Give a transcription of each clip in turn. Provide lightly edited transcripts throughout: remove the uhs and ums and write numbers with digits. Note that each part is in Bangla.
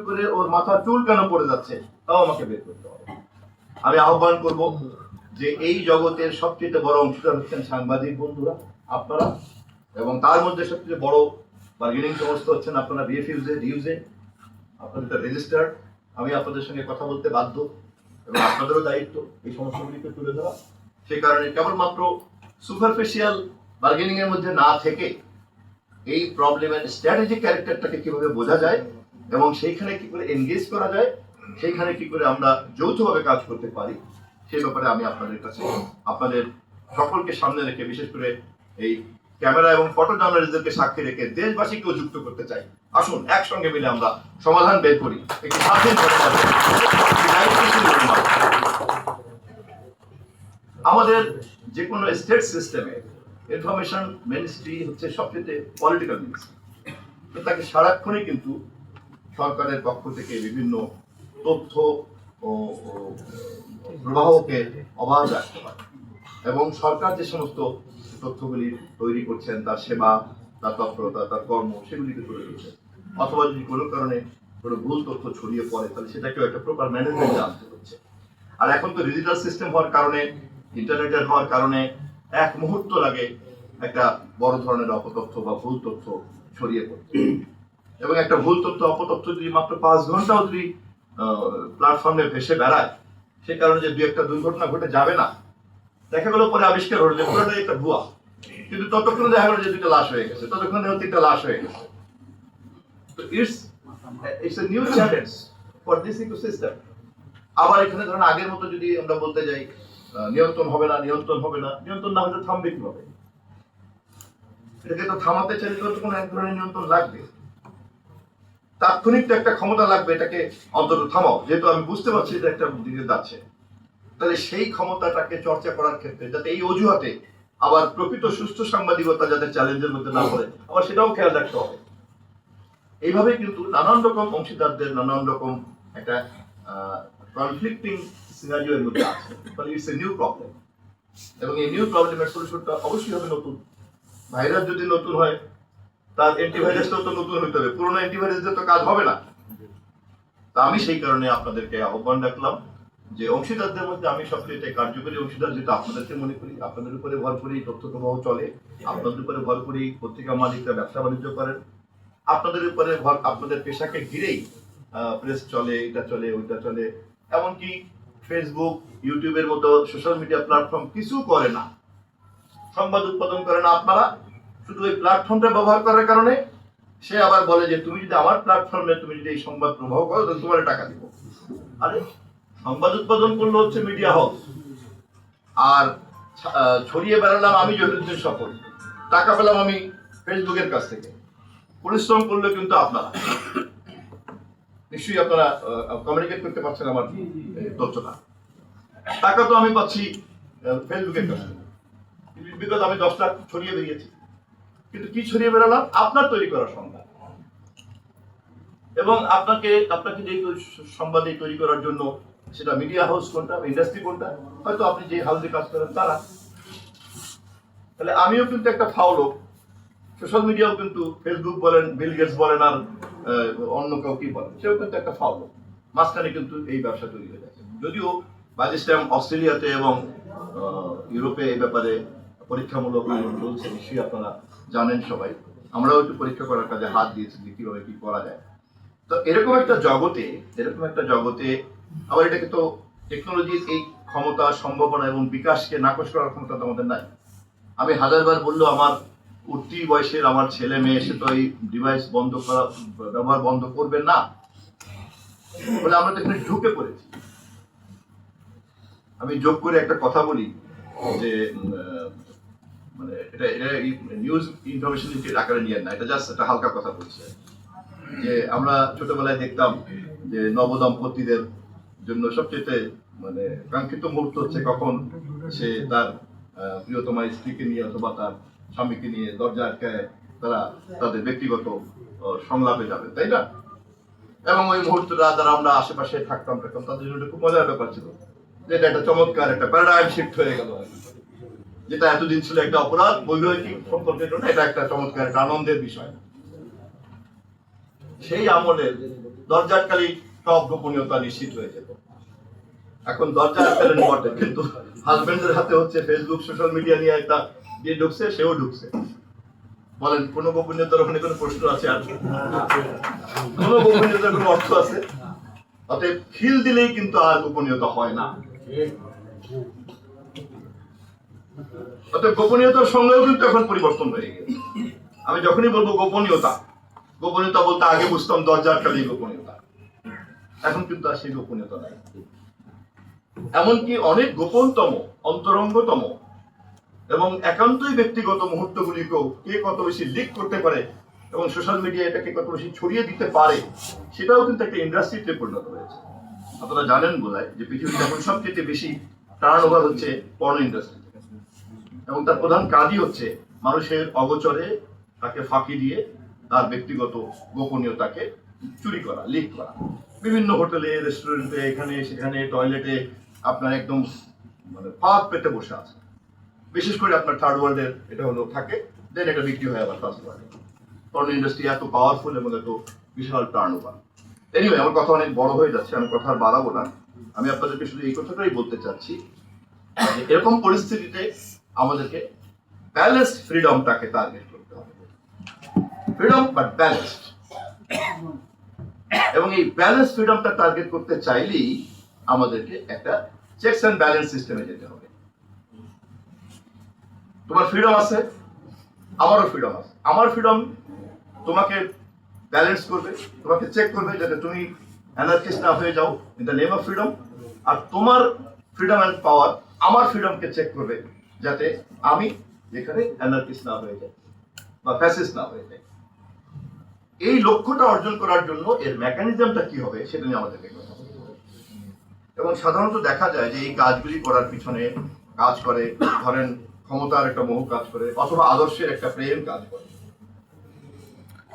করে ওর মাথার চুল কেন পড়ে যাচ্ছে তাও আমাকে বের করতে হবে। আমি আহ্বান করব যে এই জগতের সবচেয়ে বড় অংশীদার হচ্ছেন সাংবাদিক বন্ধুরা, আপনারা, এবং তার মধ্যে সবচেয়ে বড় বার্গেনিং সংস্থা হচ্ছেন আপনারা ডিউজে, আপনাদের রেজিস্টার। আমি আপনাদের সঙ্গে কথা বলতে বাধ্য এবং আপনাদেরও দায়িত্ব এই সমস্যাগুলিকে তুলে ধরা। সেই কারণে কেবলমাত্র সুপারফিশিয়াল বার্গেনিং এর মধ্যে না থেকে এই প্রবলেমের স্ট্র্যাটেজিক ক্যারেক্টারটাকে কিভাবে বোঝা যায় এবং সেইখানে কি করে এনগেজ করা যায়, সেইখানে কি করে আমরা যৌথভাবে কাজ করতে পারি, সেই ব্যাপারে আমি আপনাদের কাছে আপনাদের সকলকে সামনে রেখে, বিশেষ করে এই ক্যামেরা এবং ফটো জার্নালিস্টদেরকে সাক্ষী রেখে দেশবাসীকেও যুক্ত করতে চাই। আসুন একসঙ্গে মিলে আমরা সমাধান বের করি। একটি স্বাধীন আমাদের যে কোনো স্টেট সিস্টেমে ইনফরমেশন মিনিস্ট্রি হচ্ছে সবচেয়ে পলিটিক্যাল মিনিস্ট্রি। তাকে সারাক্ষণই কিন্তু সরকারের পক্ষ থেকে বিভিন্ন তথ্য ও প্রবাহকে অবাধ রাখতে হয় এবং সরকার যে সমস্ত তথ্যগুলি তৈরি করছেন, তার সেবা, তার তৎপরতা, তার কর্ম, সেগুলিকে তুলে ধরছেন। অথবা যদি কোনো কারণে কোনো ভুল তথ্য ছড়িয়ে পড়ে তাহলে সেটাকেও একটা প্রপার ম্যানেজমেন্ট আনতে হচ্ছে। আর এখন তো ডিজিটাল সিস্টেম হওয়ার কারণে, ইন্টারনেটের হওয়ার কারণে এক মুহূর্ত লাগে একটা বড় ধরনের অপতথ্য বা ভুল তথ্য ছড়িয়ে পড়তে। এবং একটা ভুল তথ্য, অপতথ্য যদি মাত্র 5 ঘন্টাও যদি প্ল্যাটফর্মে ভেসে বেড়ায়, সে কারণে যে 2-একটা দুর্ঘটনা ঘটে যাবে না, দেখা গেল পরে আবিষ্কার হলো যে পুরোটাই একটা ভুয়া, কিন্তু ততক্ষণে দেখা গেল যে 2টা লাশ হয়ে গেছে, ততক্ষণে 3টা লাশ হয়ে গেছে। তো it's a new challenge for this ecosystem. আবার এখানে ধরেন আগের মতো যদি আমরা বলতে যাই নিয়ন্ত্রণ হবে না, নিয়ন্ত্রণ না হলে থামবে কিভাবে? এটাকে তো থামাতে চাইলে তো কোনো এক ধরনের নিয়ন্ত্রণ লাগবে, তাৎক্ষণিক তো একটা ক্ষমতা লাগবে এটাকে অন্তত থামাও। যেহেতু আমি বুঝতে পারছি এটা একটা দিকে যাচ্ছে, তাহলে সেই ক্ষমতাটাকে চর্চা করার ক্ষেত্রে যাতে এই অজুহাতে আবার প্রকৃত সুস্থ সাংবাদিকতা যাতে চ্যালেঞ্জের মধ্যে না পড়ে, আবার সেটাও খেয়াল রাখতে হবে। এইভাবে কিন্তু নানান রকম অংশীদারদের নানান রকম একটা কনফ্লিক্টিং সিনারিও এর মধ্যে আছে। ফলে ইটস এ নিউ প্রবলেম, এবং এই নিউ প্রবলেমের সলিউশনটা অবশ্যই হবে নতুন। ভাইরাস যদি নতুন হয়, তার অ্যান্টিভাইরাসটাও তো নতুন হইতে হবে, পুরোনো অ্যান্টিভাইরাস দিয়ে তো কাজ হবে না। তা আমি সেই কারণে আপনাদেরকে আহ্বান রাখলাম যে অংশীদারদের মধ্যে আমি সবচেয়ে কার্যকরী অংশীদার যেটা আপনাদেরকে মনে করি। আপনাদের উপরে ভর করেই তথ্য প্রবাহ চলে, আপনাদের উপরে ভর করেই পত্রিকা মালিকরা ব্যবসা বাণিজ্য করেন, আপনাদের উপরে ভর, আপনাদের পেশাকে ঘিরেই প্রেস চলে, এটা চলে, ওইটা চলে। এমনকি ফেসবুক, ইউটিউবের মতো সোশ্যাল মিডিয়া প্ল্যাটফর্ম কিছু করে না, সংবাদ উৎপাদন করে না আপনারা। শুধু ওই প্ল্যাটফর্মটা ব্যবহার করার কারণে সে আবার বলে যে তুমি যদি আমার প্ল্যাটফর্মে তুমি যদি এই সংবাদ প্রবাহ করো তাহলে তোমার টাকা দিব। আরে সংবাদ উৎপাদন করলো হচ্ছে মিডিয়া হাউস, আর ছড়িয়ে বেড়ালাম আমি জহিরুদ্দিন সফল, টাকা পেলাম আমি ফেসবুকের কাছ থেকে। পরিশ্রম করলে কিন্তু আপনারা নিশ্চয়ই আপনারা কমিউনিকেট করতে পারছেন আমার তথ্যটা। টাকা তো আমি পাচ্ছি ফেসবুকের কাছ থেকে, বিগত আমি 10 লাখ ছড়িয়ে বেরিয়েছি। কিন্তু কি ছড়িয়ে বেড়ালাম? আপনার তৈরি করা সংবাদ। এবং আপনাকে যে সংবাদ তৈরি করার জন্য সেটা মিডিয়া হাউস কোনটা, ইন্ডাস্ট্রি কোনটা, হয়তো আপনি যে হাউসে কাজ করেন তারা। তাহলে আমিও কিন্তু একটা ফাউল। সোশ্যাল মিডিয়াও কিন্তু ফেসবুক বলেন, বিল গেটস বলেন, আর অন্য কেউ কি বলেন, সেও কিন্তু একটা ফাউল। মাঝখানে কিন্তু এই ব্যবসা তৈরি হয়ে যাচ্ছে। যদিও বাজিস্টাম অস্ট্রেলিয়াতে এবং ইউরোপে এই ব্যাপারে পরীক্ষামূলক চলছে, নিশ্চয়ই আপনারা জানেন সবাই। আমরাও একটু পরীক্ষা করার কাজে হাত দিয়েছি যে কিভাবে কি করা যায়। তো এরকম একটা জগতে আবার এটাকে তো টেকনোলজির এই ক্ষমতা, সম্ভাবনা এবং বিকাশকে নাকচ করার ক্ষমতা তো আমাদের নাই। আমি হাজারবার বললেও আমার উঠতি বয়সের আমার ছেলে মেয়ে সে তো এই ডিভাইস ব্যবহার বন্ধ করবে না বলে আমরা তো এখানে ঢুকে পড়েছি। আমি যোগ করে একটা কথা বলি যে মানে এটা নিউজ ইনফরমেশন আকারে নিয়ে না, এটা জাস্ট একটা হালকা কথা বলছে যে আমরা ছোটবেলায় দেখতাম যে নবদম্পতিদের জন্য সবচেয়ে মানে কাঙ্ক্ষিত মুহূর্ত হচ্ছে কখন সে তার প্রিয়তমা স্ত্রীকে নিয়ে অথবা তার স্বামীকে নিয়ে দরজা আটকায় তারা তাদের ব্যক্তিগত সংলাপে যাবে, তাই না? এবং ওই মুহূর্তটা যারা আমরা আশেপাশে থাকতাম তাদের জন্য খুব মজার ব্যাপার ছিল, যেটা একটা চমৎকার একটা প্যারাডাইম শিফট হয়ে গেল। যেটা এতদিন ছিল একটা অপরাধ, বৈবাহিক সম্পর্কের জন্য এটা একটা চমৎকার একটা আনন্দের বিষয়। সেই আমলের দরজা আটকালেই সব গোপনীয়তা নিশ্চিত হয়ে যেত। এখন দরজা আটকালেন বটে, কিন্তু হাজবেন্ডের হাতে হচ্ছে ফেসবুক সোশ্যাল মিডিয়া নিয়ে একটা যে ঢুকছে সেও ঢুকছে। বলেন কোন গোপনীয়তার ওখানে কোনো প্রশ্ন আছে? আর কোন গোপনীয়তার কোনো অর্থ আছে? অতএব খিল দিলেই কিন্তু আর গোপনীয়তা হয় না। অতএব গোপনীয়তার সঙ্গেও কিন্তু এখন পরিবর্তন হয়ে গেছে। আমি যখনই বলবো গোপনীয়তা, গোপনীয়তা বলতে আগে বুঝতাম দরজা আটকালেই গোপনীয়তা, এখন কিন্তু আর সেই গোপনীয়তা নাই। এমনকি অনেক গোপনতম, অন্তরঙ্গতম এবং একান্তই ব্যক্তিগত মুহূর্তগুলিকেও কে কত বেশি লিক করতে পারে এবং সোশ্যাল মিডিয়া এটাকে কত বেশি ছড়িয়ে দিতে পারে, সেটাও কিন্তু একটা ইন্ডাস্ট্রিতে পরিণত হয়েছে। আপনারা জানেন বোধহয় যে পৃথিবীতে এখন সবচেয়ে বেশি টার্ন ওভার হচ্ছে পর্ন ইন্ডাস্ট্রি, এবং তার প্রধান কাজই হচ্ছে মানুষের অগোচরে তাকে ফাঁকি দিয়ে তার ব্যক্তিগত গোপনীয়তাকে চুরি করা, লিক করা। বিভিন্ন হোটেলে, রেস্টুরেন্টে, এখানে সেখানে, টয়লেটে আপনার একদম মানে ফাঁক পেতে বসে আছে। বিশেষ করে আপনার থার্ড ওয়ার্ল্ডের এটা হলো থাকে, দেন এটা বিক্রি হয় আবার ফার্স্ট ওয়ার্ল্ডে। পর্ন ইন্ডাস্ট্রি এত পাওয়ারফুল এবং এত বিশাল টার্ন ওভার। এনিওয়ে, আমার কথা অনেক বড় হয়ে যাচ্ছে, আমি কথা আর বাড়াবো না। আমি আপনাদেরকে শুধু এই কথাটাই বলতে চাচ্ছি যে এরকম পরিস্থিতিতে আমাদেরকে ব্যালেন্সড ফ্রিডমটাকে টার্গেট করতে হবে। Freedom but balanced. এবং এই ব্যালেন্স ফ্রিডমটা টার্গেট করতে চাইলেই আমাদেরকে একটা চেকস অ্যান্ড ব্যালেন্স সিস্টেমে যেতে হবে। তোমার ফ্রিডম আছে, আমারও ফ্রিডম আছে। আমার ফ্রিডম তোমাকে ব্যালেন্স করবে, তোমাকে চেক করবে যাতে তুমি অ্যানার্কিস্ট না হয়ে যাও in the name of freedom. আর তোমার ফ্রিডম অ্যান্ড পাওয়ার আমার ফ্রিডমকে চেক করবে যাতে আমি এখানে অ্যানার্কিস্ট না হয়ে যাই বা ফ্যাসিস্ট না হয়ে যাই। এই লক্ষ্যটা অর্জন করার জন্য এর মেকানিজমটা কি হবে সেটা নিয়ে আমাদেরকে কথা বলতে হবে। এবং সাধারণত দেখা যায় যে এই কাজগুলি করার পিছনে কাজ করে ধরেন ক্ষমতার একটা মোহ কাজ করে, অথবা আদর্শের একটা প্রেম কাজ করে।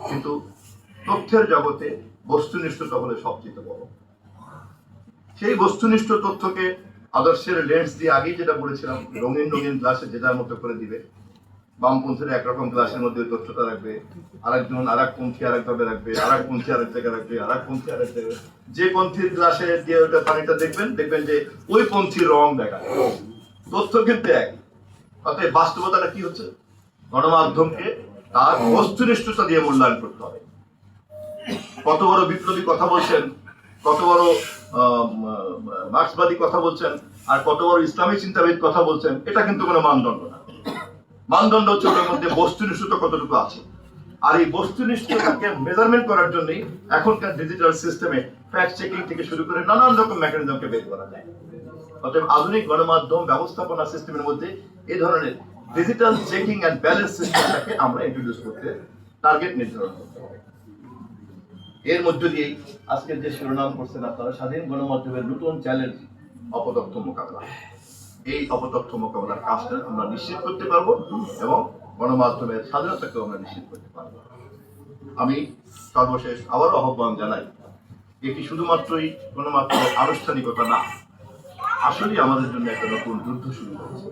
কিন্তু তথ্যের জগতে বস্তুনিষ্ঠতা হলে সবচেয়ে বড়। সেই বস্তুনিষ্ঠ তথ্যকে আদর্শের লেন্স দিয়ে আগেই যেটা বলেছিলাম, রঙিন রঙিন গ্লাসে যে যার মতো করে দিবে। বামপন্থীরা একরকম গ্লাসের মধ্যে তথ্যটা রাখবে, আরেকজন আর এক পন্থী আরেকভাবে রাখবে, আর এক পন্থী আরেক জায়গায় রাখবে, আর এক পন্থী আরেক জায়গায়। যে পন্থীর গ্লাসে দিয়ে ওটা পানিটা দেখবেন যে ওই পন্থীর রং দেখা, তথ্য কিন্তু এক। অতএব বাস্তবতাটা কি হচ্ছে? গণমাধ্যমকে তার বস্তুনিষ্ঠতা দিয়ে মূল্যায়ন করতে হবে। কত বড় বিপ্লবী কথা বলছেন, কত বড় মার্ক্সবাদী কথা বলছেন, আর কত বড় ইসলামী চিন্তাবিদ কথা বলছেন, এটা কিন্তু কোনো মানদণ্ড না। মানদণ্ড হচ্ছে ওটার মধ্যে বস্তুনিষ্ঠতা কতটুকু আছে। আর এই বস্তুনিষ্ঠতাকে মেজারমেন্ট করার জন্যই এখনকার ডিজিটাল সিস্টেমে ফ্যাক্ট চেকিং থেকে শুরু করে নানান রকম মেকানিজমকে বের করা যায়। অতএব আধুনিক গণমাধ্যম ব্যবস্থাপনা সিস্টেমের মধ্যে এই ধরনের ডিজিটাল চেকিং অ্যান্ড ব্যালেন্স সিস্টেমটাকে আমরা ইন্ট্রোডিউস করতে টার্গেট নির্ধারণ করতে হবে। এর মধ্য দিয়েই আজকের যে শিরোনাম করছেন আপনারা, স্বাধীন গণমাধ্যমের নতুন চ্যালেঞ্জ, অপতথ্য মোকাবেলা। এই অপতথ্য মোকাবেলার কাজটা আমরা নিশ্চিত করতে পারবো এবং গণমাধ্যমের স্বাধীনতাকে আমরা নিশ্চিত করতে পারবো। আমি সর্বশেষ আবারও আহ্বান জানাই, এটি শুধুমাত্রই গণমাধ্যম আনুষ্ঠানিকতা না, আসলে আমাদের জন্য একটা নতুন যুদ্ধ শুরু হয়েছে।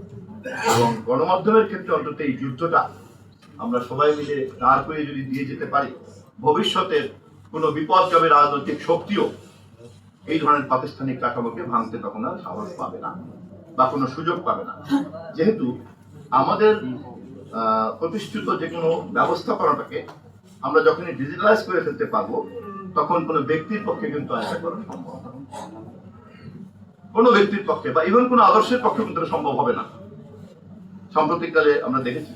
এবং গণমাধ্যমের ক্ষেত্রে অন্তত এই যুদ্ধটা আমরা সবাই মিলে দাঁড় করে যদি দিয়ে যেতে পারি, ভবিষ্যতের কোনো বিপদগামী রাজনৈতিক শক্তিও এই ধরনের প্রাতিষ্ঠানিক কাঠামোকে ভাঙতে তখন আর সাহস পাবে না বা কোনো সুযোগ পাবে না। যেহেতু আমাদের প্রতিষ্ঠিত যে কোনো ব্যবস্থাপনাটাকে আমরা যখনই ডিজিটালাইজ করে ফেলতে পারবো, তখন কোনো ব্যক্তির পক্ষে কিন্তু আশা করা সম্ভব না। কোনো ব্যক্তির পক্ষে বা ইভেন কোনো আদর্শের পক্ষে কিন্তু সম্ভব হবে না। সাম্প্রতিককালে আমরা দেখেছি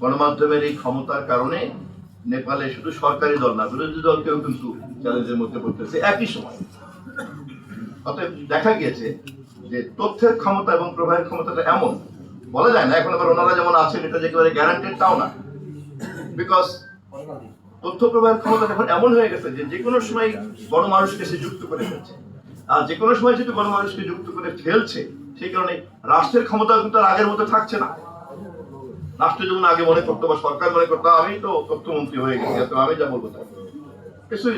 গণমাধ্যমের এই ক্ষমতার কারণে নেপালে শুধু সরকারি দল না, বিরোধী দলকেও কিন্তু চ্যালেঞ্জের মধ্যে পড়তেছে একই সময়। অতএব দেখা গিয়েছে যে তথ্যের ক্ষমতা এবং প্রবাহের ক্ষমতাটা এমন, বলা যায় না এখন আবার ওনারা যেমন আছেন এটা যে একেবারে গ্যারান্টেড তাও না। বিকজ তথ্য প্রবাহের ক্ষমতা এখন এমন হয়ে গেছে যে কোনো সময় গণমানুষকে সে যুক্ত করে ফেলছে। আর যে কোনো সময় যেহেতু গণমানুষকে যুক্ত করে ফেলছে, সেই কারণে রাষ্ট্রের ক্ষমতা কিন্তু আর আগের মতো থাকছে না। রাষ্ট্র যেমন আগে মনে করতো বা সরকার মনে করতো আমি তো তথ্যমন্ত্রী হয়ে গেছি, আমি যা বলবো তাই কিছুই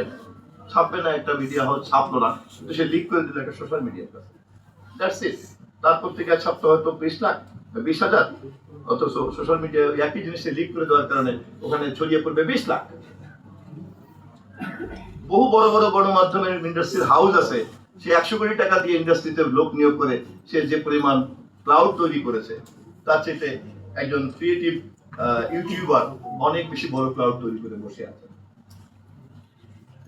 ছাপবে না, একটা মিডিয়া হাউস ছাপলো না, কিন্তু সে লিক করে দিল একটা সোশ্যাল মিডিয়ার কাছে। That's it. তার পত্রিকায় ছাপতে হয়তো 20 লাখ 20,000, অথচ সোশ্যাল মিডিয়া একই জিনিস লিক করে দেওয়ার কারণে ওখানে ছড়িয়ে পড়বে 20 লাখ। বহু বড় বড় গণমাধ্যমের ইন্ডাস্ট্রির হাউস আছে, সে 100 কোটি টাকা দিয়ে ইন্ডাস্ট্রিতে লোক নিয়োগ করে সে যে পরিমাণ ক্লাউড তৈরি করেছে, তার চেয়ে একজন ক্রিয়েটিভ ইউটিউবার অনেক বেশি বড় ক্লাউড তৈরি করে বসে আছে।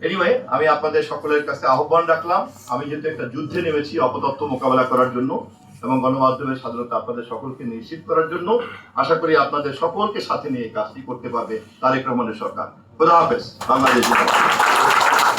এনিওয়ে, আমি আপনাদের সকলের কাছে আহ্বান রাখলাম, আমি যেহেতু একটা যুদ্ধে নেমেছি অপতথ্য মোকাবেলা করার জন্য এবং গণমাধ্যমের স্বাধীনতা আপনাদের সকলকে নিশ্চিত করার জন্য, আশা করি আপনাদের সকলকে সাথে নিয়ে কাজটি করতে পারবে তারেক রহমানের সরকার। খোদা হাফেজ। বাংলাদেশ।